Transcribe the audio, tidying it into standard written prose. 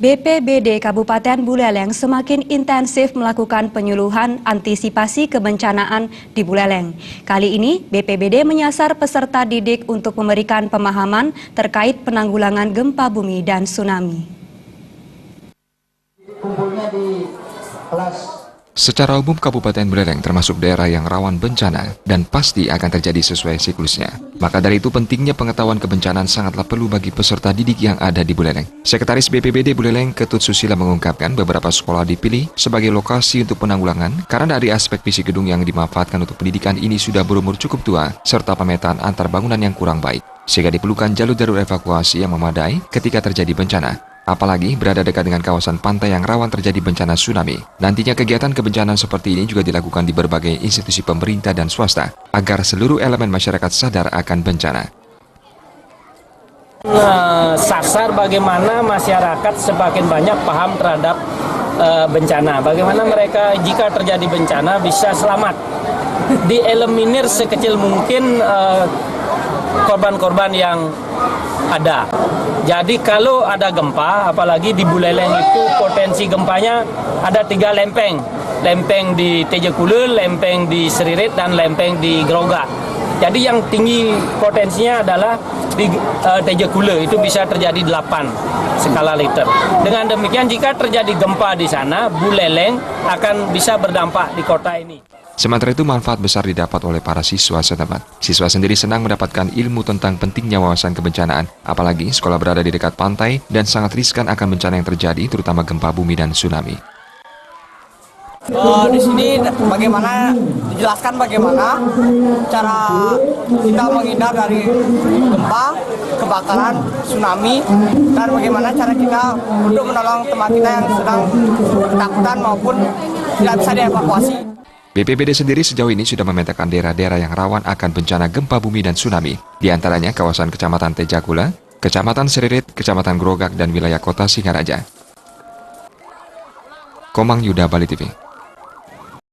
BPBD Kabupaten Buleleng semakin intensif melakukan penyuluhan antisipasi kebencanaan di Buleleng. Kali ini, BPBD menyasar peserta didik untuk memberikan pemahaman terkait penanggulangan gempa bumi dan tsunami. Secara umum, Kabupaten Buleleng termasuk daerah yang rawan bencana dan pasti akan terjadi sesuai siklusnya. Maka dari itu pentingnya pengetahuan kebencanaan sangatlah perlu bagi peserta didik yang ada di Buleleng. Sekretaris BPBD Buleleng Ketut Susila mengungkapkan beberapa sekolah dipilih sebagai lokasi untuk penanggulangan karena dari aspek fisik gedung yang dimanfaatkan untuk pendidikan ini sudah berumur cukup tua serta pemetaan antar bangunan yang kurang baik. Sehingga diperlukan jalur evakuasi yang memadai ketika terjadi bencana. Apalagi berada dekat dengan kawasan pantai yang rawan terjadi bencana tsunami. Nantinya kegiatan kebencanaan seperti ini juga dilakukan di berbagai institusi pemerintah dan swasta, agar seluruh elemen masyarakat sadar akan bencana. Sasar bagaimana masyarakat semakin banyak paham terhadap bencana. Bagaimana mereka jika terjadi bencana bisa selamat. Dieliminir sekecil mungkin korban-korban yang ada. Jadi kalau ada gempa, apalagi di Buleleng itu potensi gempanya ada 3 lempeng. Lempeng di Tejakule, lempeng di Seririt, dan lempeng di Groga. Jadi yang tinggi potensinya adalah di Tejakule, itu bisa terjadi 8 skala Richter. Dengan demikian jika terjadi gempa di sana, Buleleng akan bisa berdampak di kota ini. Sementara itu manfaat besar didapat oleh para siswa setempat. Siswa sendiri senang mendapatkan ilmu tentang pentingnya wawasan kebencanaan, apalagi sekolah berada di dekat pantai dan sangat riskan akan bencana yang terjadi, terutama gempa bumi dan tsunami. Di sini dijelaskan bagaimana cara kita menghindar dari gempa, kebakaran, tsunami, dan bagaimana cara kita untuk menolong teman kita yang sedang ketakutan maupun tidak bisa dievakuasi. BPBD sendiri sejauh ini sudah memetakan daerah-daerah yang rawan akan bencana gempa bumi dan tsunami, di antaranya kawasan Kecamatan Tejakula, Kecamatan Seririt, Kecamatan Grogak, dan wilayah Kota Singaraja. Komang Yuda, Bali TV.